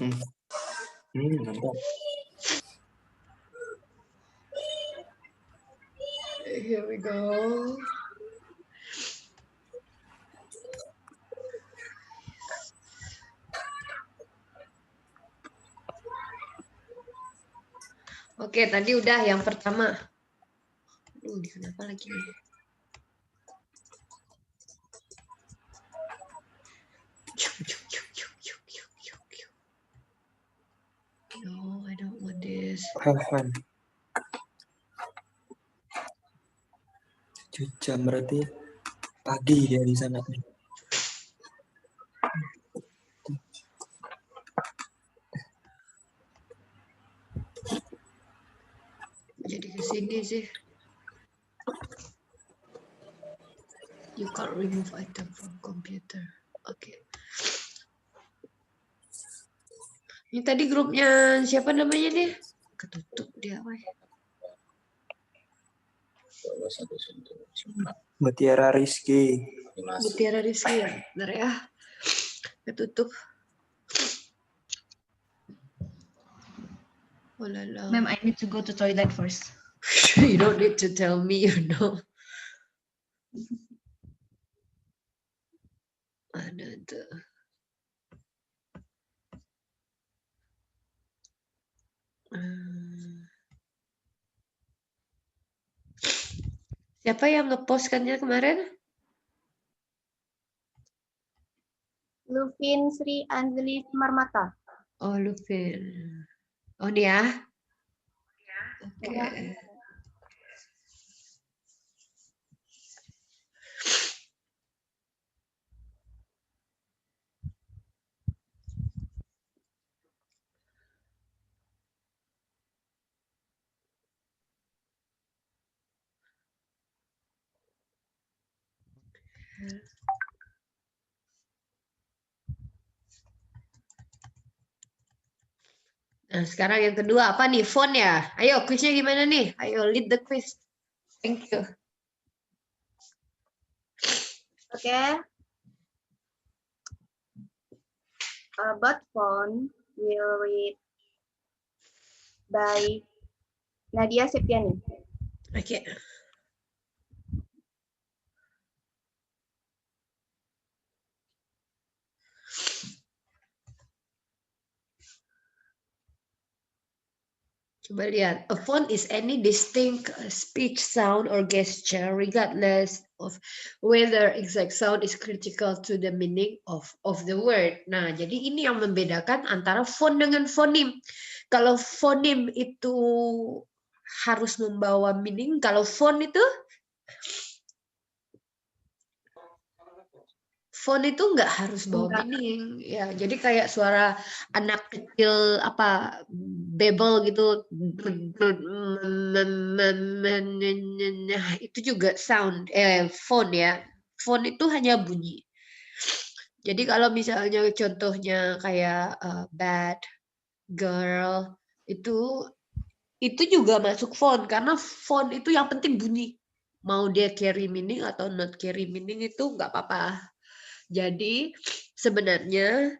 Mantap. Here we go. Oke, tadi udah yang pertama. Kenapa lagi nih? No, I don't want this. Have fun. 7 jam berarti pagi dia di sana. Jadi ke sini sih. You can't remove item from computer. Oke. Ini tadi grupnya siapa namanya nih? Ketutup dia, Wai. Mutiara Rizky. Mutiara Rizky ya? Bentar ya. Ketutup. Oh lala. Ma'am, I need to go to toilet first. You don't need to tell me, you know. Mana tuh? Siapa yang ngepostkannya kemarin? Luvin Sri Anjali Marmata. Oh, Lupin. Oh, ini ya? Oke. Nah, sekarang yang kedua apa nih? Font ya? Ayo, quiznya gimana nih? Ayo, lead the quiz. Thank you. Okay. About font will read by Nadia Septiani. Oke. Coba lihat. A font is any distinct speech, sound, or gesture, regardless of whether exact sound is critical to the meaning of the word. Nah, jadi ini yang membedakan antara font dengan fonim. Kalau fonim itu harus membawa meaning, kalau font itu itu nggak harus bawa meaning ya, jadi kayak suara anak kecil apa bebel gitu, itu juga sound font ya. Font itu hanya bunyi. Jadi kalau misalnya contohnya kayak bad girl itu juga masuk font, karena font itu yang penting bunyi, mau dia carry meaning atau not carry meaning itu nggak apa-apa. Jadi sebenarnya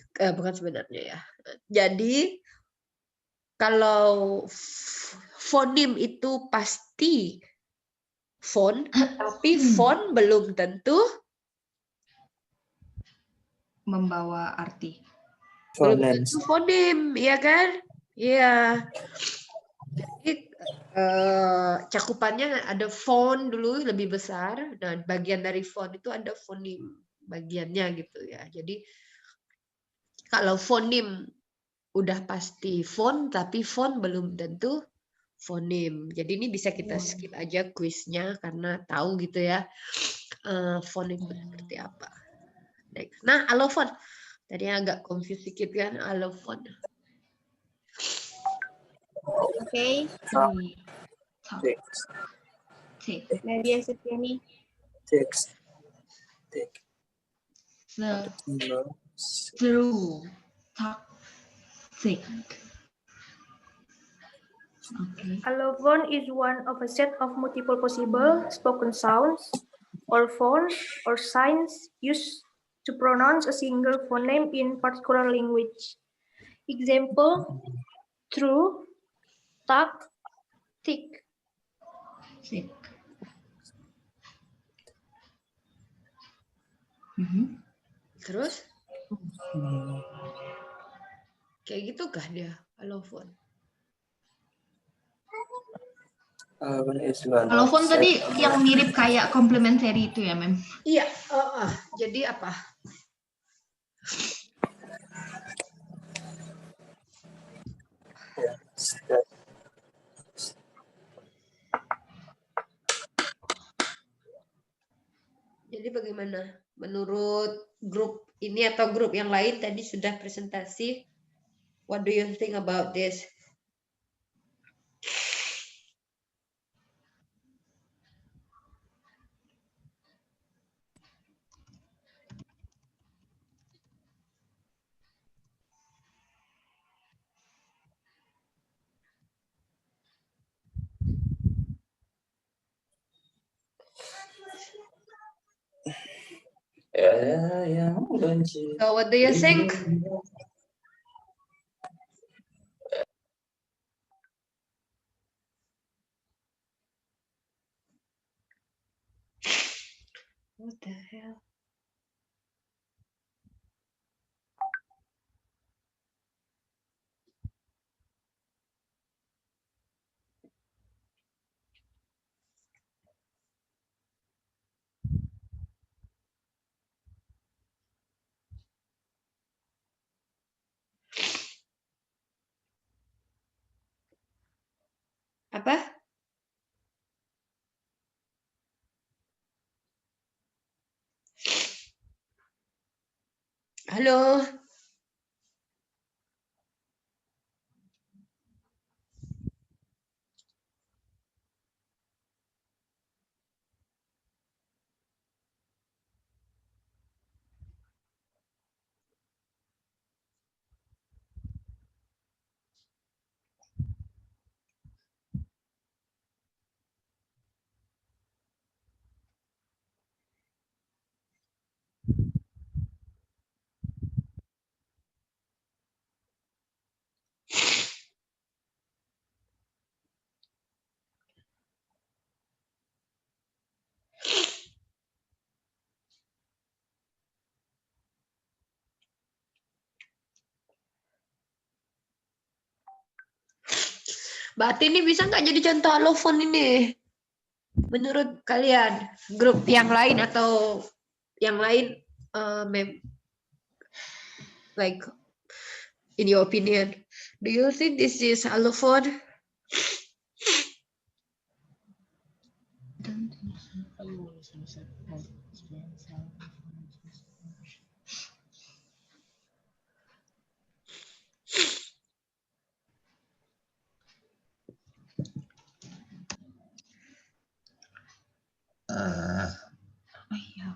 bukan sebenarnya ya. Jadi kalau fonim itu pasti font, tapi font belum tentu Membawa arti. belum tentu fonim, ya kan? Iya. Jadi cakupannya ada font dulu lebih besar, dan bagian dari font itu ada fonim bagiannya gitu ya. Jadi kalau fonim udah pasti font, tapi font belum tentu fonim. Jadi ini bisa kita skip aja kuisnya karena tahu gitu ya font itu seperti apa. Next. Nah, allophone. Tadi agak confused sedikit kan allophone. Okay. Nadia Septiani. Text. True. Toxic. Okay. Allophone is one of a set of multiple possible spoken sounds or phones or signs used to pronounce a single phoneme in particular language. Example, true, tuck, thick. Thick. Mhm. Terus Hmm. kayak gitu kah dia allophone? One is one of Allophone set tadi yang mirip kayak complementary itu ya, Mem? Iya, jadi apa? set. Jadi bagaimana? Menurut grup ini atau grup yang lain tadi sudah presentasi. What do you think about this? Yang benci. So what do you think? What the hell? Apa? Halo? Berarti ini bisa nggak jadi contoh allophone ini? Menurut kalian, grup yang lain atau yang lain, like in your opinion, do you think this is allophone? Oh iya.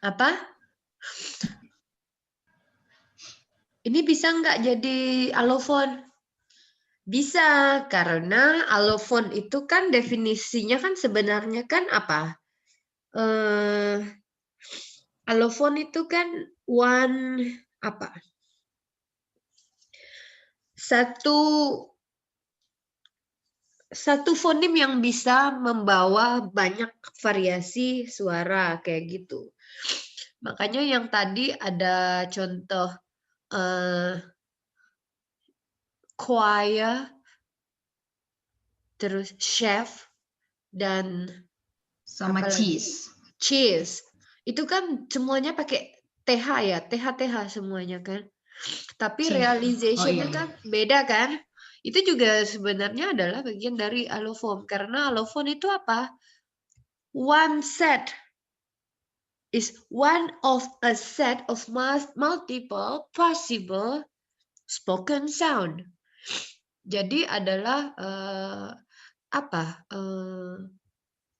Apa? Ini bisa nggak jadi allophone? Bisa, karena allophone itu kan definisinya kan sebenarnya kan apa? Allophone itu kan one apa? Satu fonem yang bisa membawa banyak variasi suara kayak gitu. Makanya yang tadi ada contoh choir, terus chef, dan Sama apa lagi? cheese. Cheese. Itu kan semuanya pakai TH ya, TH semuanya kan. Tapi C. realization-nya Oh, iya. kan beda kan. Itu juga sebenarnya adalah bagian dari allophone. Karena allophone itu apa? One set is one of a set of multiple possible spoken sound. Jadi adalah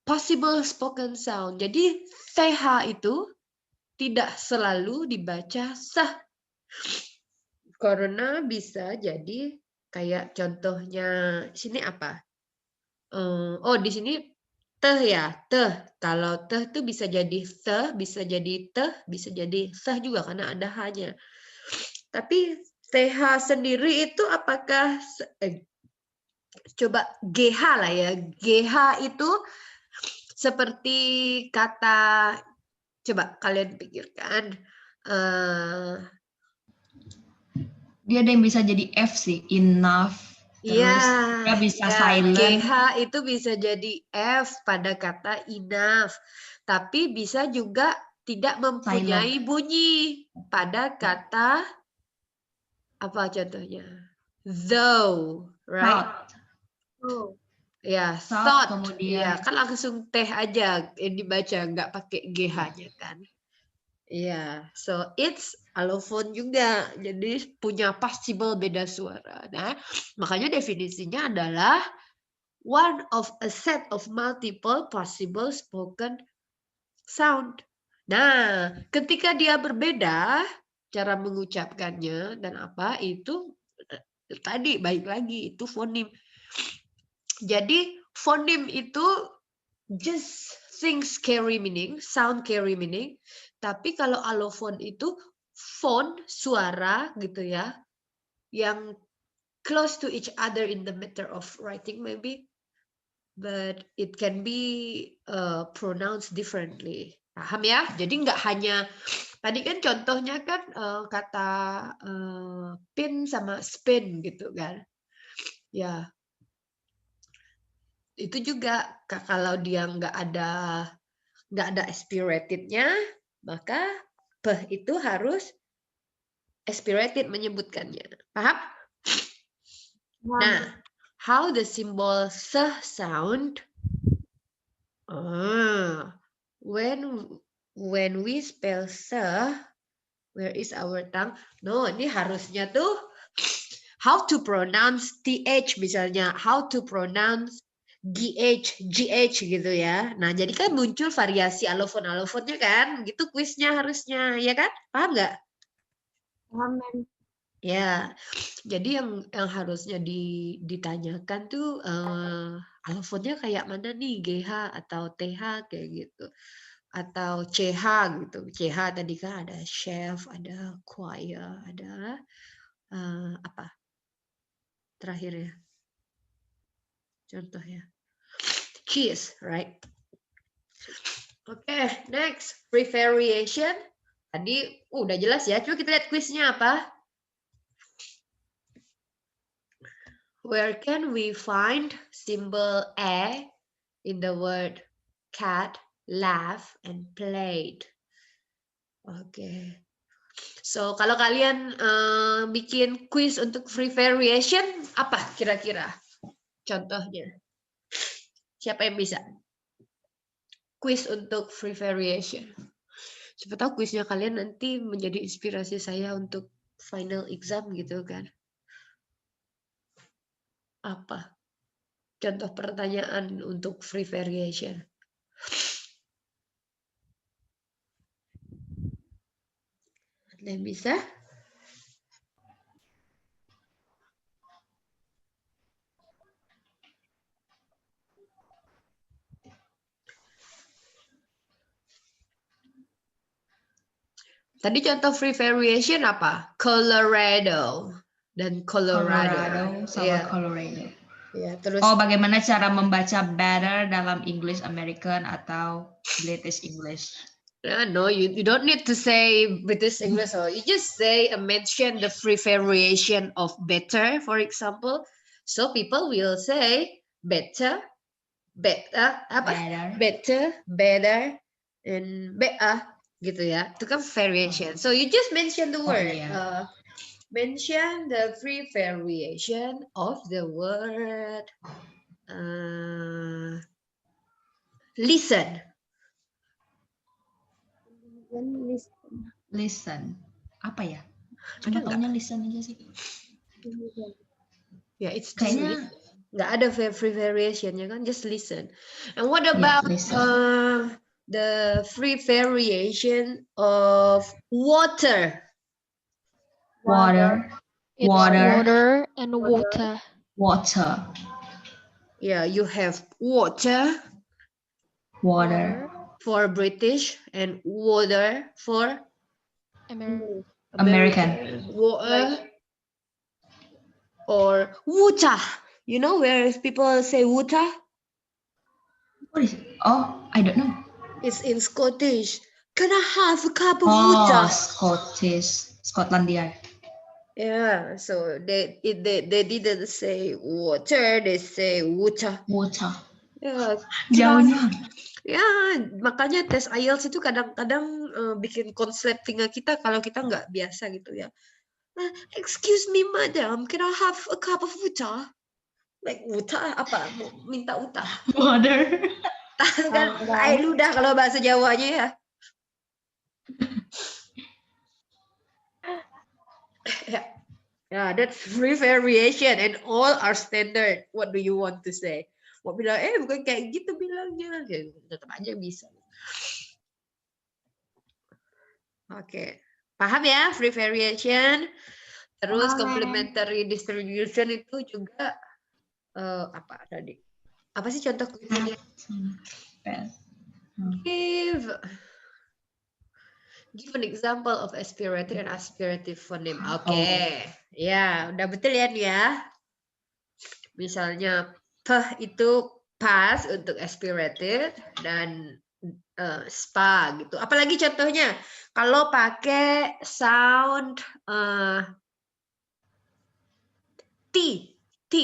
possible spoken sound. Jadi TH itu tidak selalu dibaca sah. Karena bisa jadi kayak contohnya sini apa? Di sini ya, teh. Kalau teh tuh bisa jadi the, bisa jadi teh, bisa jadi seh juga karena ada hanya. Tapi th sendiri itu apakah coba GH lah ya. GH itu seperti kata, coba kalian pikirkan. Dia ada yang bisa jadi F sih, enough. Terus dia bisa silent. GH itu bisa jadi F pada kata enough. Tapi bisa juga tidak mempunyai bunyi pada kata, apa contohnya? Though, right? Oh, Ya, Thought, thought. kemudian. Ya, kan langsung teh aja yang dibaca, nggak pakai GH-nya kan. Iya, so it's allophone juga. Jadi punya possible beda suara. Nah, makanya definisinya adalah one of a set of multiple possible spoken sound. Nah, ketika dia berbeda cara mengucapkannya dan apa itu tadi baik lagi itu fonim. Jadi fonim itu just things carry meaning, sound carry meaning. Tapi kalau allophone itu font, suara gitu ya, yang close to each other in the matter of writing maybe, but it can be pronounced differently. Paham ya? Jadi nggak hanya tadi kan contohnya kan kata pin sama spin gitu kan. Ya, itu juga kalau dia nggak ada aspiratednya, maka beh itu harus aspirated menyebutkannya. Paham? Nah, how the symbol seh sound? When we spell seh, where is our tongue? No, ini harusnya tuh how to pronounce th misalnya, how to pronounce GH gitu ya. Nah, jadi kan muncul variasi alofon-alofonnya kan, gitu kuisnya harusnya, ya kan? Paham nggak? paham. Ya, jadi yang harusnya ditanyakan tuh alofonnya kayak mana nih, GH atau TH kayak gitu, atau CH gitu. CH tadi kan ada chef, ada choir, ada apa? Terakhir ya, contohnya cheese, right? Oke, next free variation. Tadi udah jelas ya. Coba kita lihat kuisnya apa. Where can we find symbol A in the word cat, laugh, and played? Oke. So, kalau kalian bikin quiz untuk free variation, apa kira-kira contohnya? Siapa yang bisa? Quiz untuk free variation. Siapa tahu kuisnya kalian nanti menjadi inspirasi saya untuk final exam gitu kan. Apa contoh pertanyaan untuk free variation? Ada yang bisa? Tadi contoh free variation apa? Colorado dan Colorado. Sama Iya. Colorado. Ya, terus Bagaimana cara membaca better dalam English American atau British English? no, you don't need to say British English. Or you just say mention the free variation of better, for example. So people will say better, apa? Better, and better, gitu ya. Itu kan variation. So you just mention the word. Mention the free variation of the word listen. Listen. Apa ya? Cuma taunya listen aja sih. Ya, it's kayaknya nggak ada free variationnya kan, just listen. And what about the free variation of water? Water. It's water and water. Water. Yeah, you have water Water. for British, and water for American. Water or water. You know where people say water? What is it? Oh, I don't know. It's in Scottish. Can I have a cup of Oh, water? Scottish. Scotlandia. Yeah, so they didn't say water, they say water. Water. Ya, Jauhnya. ya makanya tes IELTS itu kadang-kadang bikin konsleting kita kalau kita nggak biasa gitu ya. Excuse me, madam, can I have a cup of water? Like water apa? Mau minta utah? Water. Kan air ludah kalau bahasa Jawanya ya. Yeah, that's free variation and all are standard. What do you want to say? Mau bilang, bukan kayak gitu bilangnya. Ya, tetap aja bisa. Oke. Paham ya, free variation. Terus complementary distribution itu juga apa tadi? Apa sih contoh kuncinya? Give an example of aspirated and aspirative phoneme. Oke. Ya, udah betul ya nih ya. Misalnya p itu pas untuk aspirated dan spa gitu. Apalagi contohnya kalau pakai sound t, t.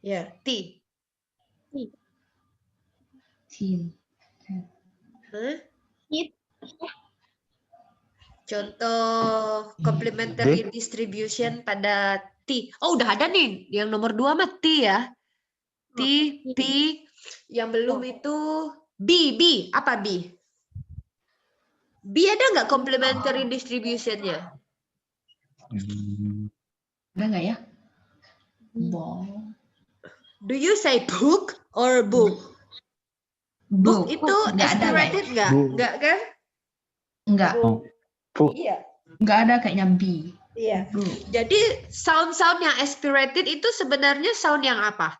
Ya, t. Huh? Contoh complementary distribution pada T. Oh, udah ada nih. Yang nomor 2 mah T ya. T, P. Yang belum itu B. B. Apa B? B ada nggak complementary distributionnya? Ada nggak ya? Ball. Do you say book or book? Book itu aspirated nggak? Nggak kan? Enggak. Iya. Enggak ada kayaknya B. Iya. Jadi sound-sound yang aspirated itu sebenarnya sound yang apa?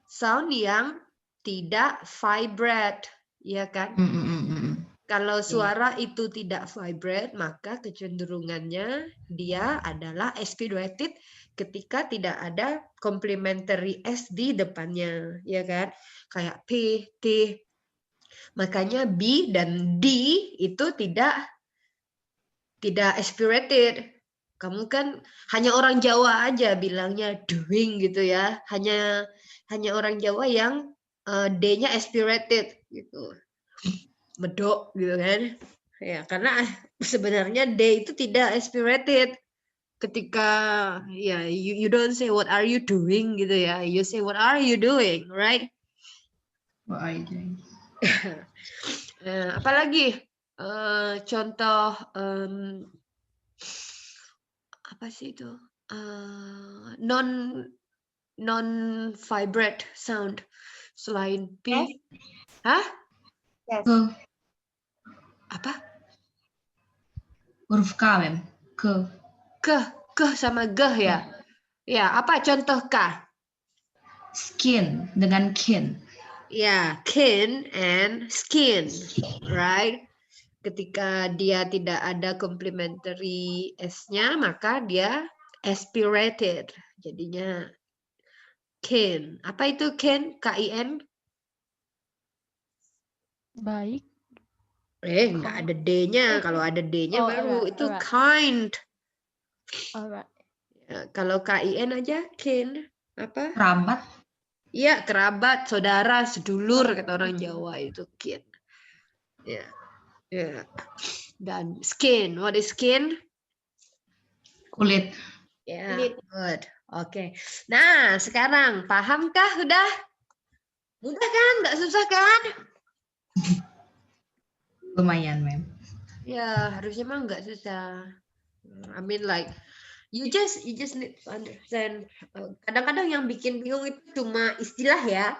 Sound yang tidak vibrate, ya kan? Kalau suara itu tidak vibrate, maka kecenderungannya dia adalah aspirated ketika tidak ada complementary S di depannya, ya kan? Kayak P, T. Makanya B dan D itu tidak aspirated. Kamu kan hanya orang Jawa aja bilangnya doing gitu ya. Hanya orang Jawa yang D-nya aspirated gitu. Medok gitu kan. Ya, karena sebenarnya D itu tidak aspirated. Ketika ya you don't say what are you doing gitu ya. You say what are you doing, right? What are you doing? Apalagi contoh apa sih itu non vibrate sound selain P? Hah? Yes. Apa? Huruf K, Mem. Ke sama G ya? Ya, apa contoh K? Skin dengan kin. Ya, kin and skin, right? Ketika dia tidak ada complementary S-nya, maka dia aspirated. Jadinya kin. Apa itu kin? K-I-N? Baik. Nggak ada D-nya. Kalau ada D-nya baru alright, itu alright. kind. Alright. Ya, kalau K-I-N aja kin. Apa? Kerabat. Iya, kerabat, saudara, sedulur kata orang Jawa itu kin. Ya. Ya. Dan skin. What is skin? Kulit. Ya, good. Oke. Nah, sekarang pahamkah udah? Mudah kan? Nggak susah kan? Lumayan, Mem. Ya, harusnya mah nggak susah. I mean like you just need to understand. Kadang-kadang yang bikin bingung itu cuma istilah ya.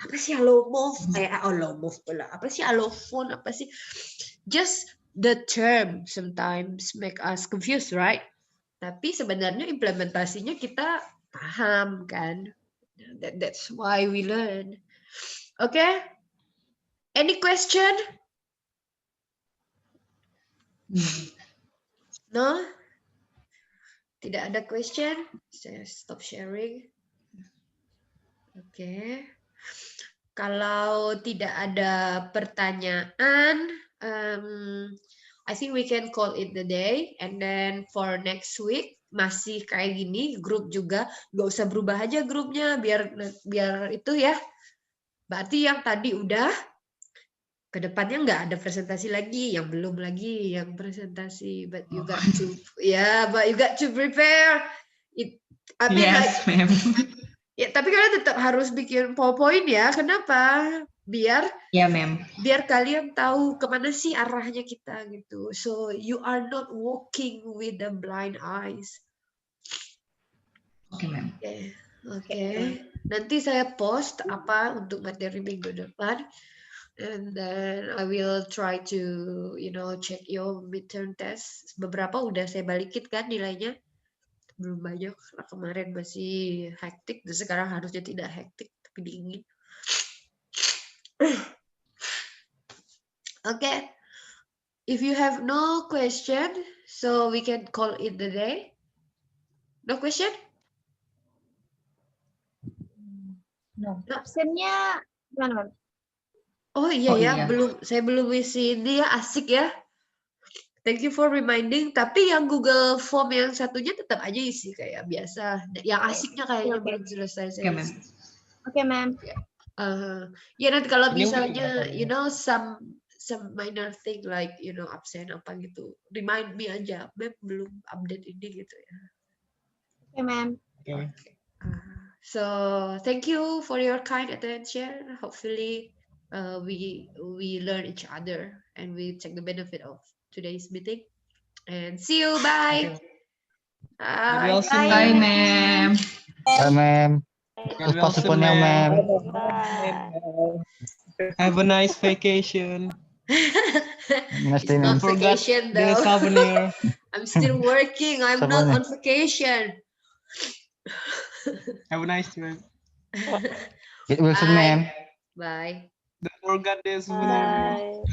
Apa sih allomorph? Allomorph pula. Apa sih allophone? Apa sih? Just the term sometimes make us confused, right? Tapi sebenarnya implementasinya kita paham kan. That's why we learn. Okay? Any question? No? Tidak ada question? Saya stop sharing. Oke. Kalau tidak ada pertanyaan, I think we can call it the day. And then for next week masih kayak gini, grup juga nggak usah berubah aja grupnya, biar itu ya. Berarti yang tadi udah, kedepannya nggak ada presentasi lagi, yang belum lagi yang presentasi. But you got to, but you got to prepare. I mean, Yes, ma'am. ya, tapi kalian tetap harus bikin PowerPoint ya. Kenapa? Biar Ma'am. biar kalian tahu kemana sih arahnya kita gitu. So you are not walking with the blind eyes. Oke, ma'am. Oke. Nanti saya post apa untuk materi minggu depan. And then I will try to, check your midterm test. Beberapa udah saya balikin kan nilainya. Belum banyak, kemarin masih hektik, dan sekarang harusnya tidak hektik, tapi dingin. Okay, if you have no question, so we can call it the day. No question? No. Absennya gimana, Bang? Oh iya ya, Iya. saya belum isi ini ya, asik ya. Thank you for reminding. Tapi yang Google Form yang satunya tetap aja isi kayak biasa. Yang asiknya kayaknya belum selesai saya Oke, ma'am. isi. Oke, ma'am. Ya nanti kalau Ini misalnya, udah some minor thing like, absen apa gitu, remind me aja, Beb belum update ini gitu ya. Oke, ma'am. So thank you for your kind attention. Hopefully, we learn each other and we take the benefit of today's meeting. And see you. Bye. Maybe I'll see you. Bye, ma'am. Bye, ma'am. God Terus wills, pasok po niya, ma'am. Have a nice vacation. Nice It's day, not ma'am. Forgot vacation the though. souvenir. I'm still working. I'm not on vacation. Have a nice day. Get well soon, Bye. ma'am. Bye. Don't forget the souvenir.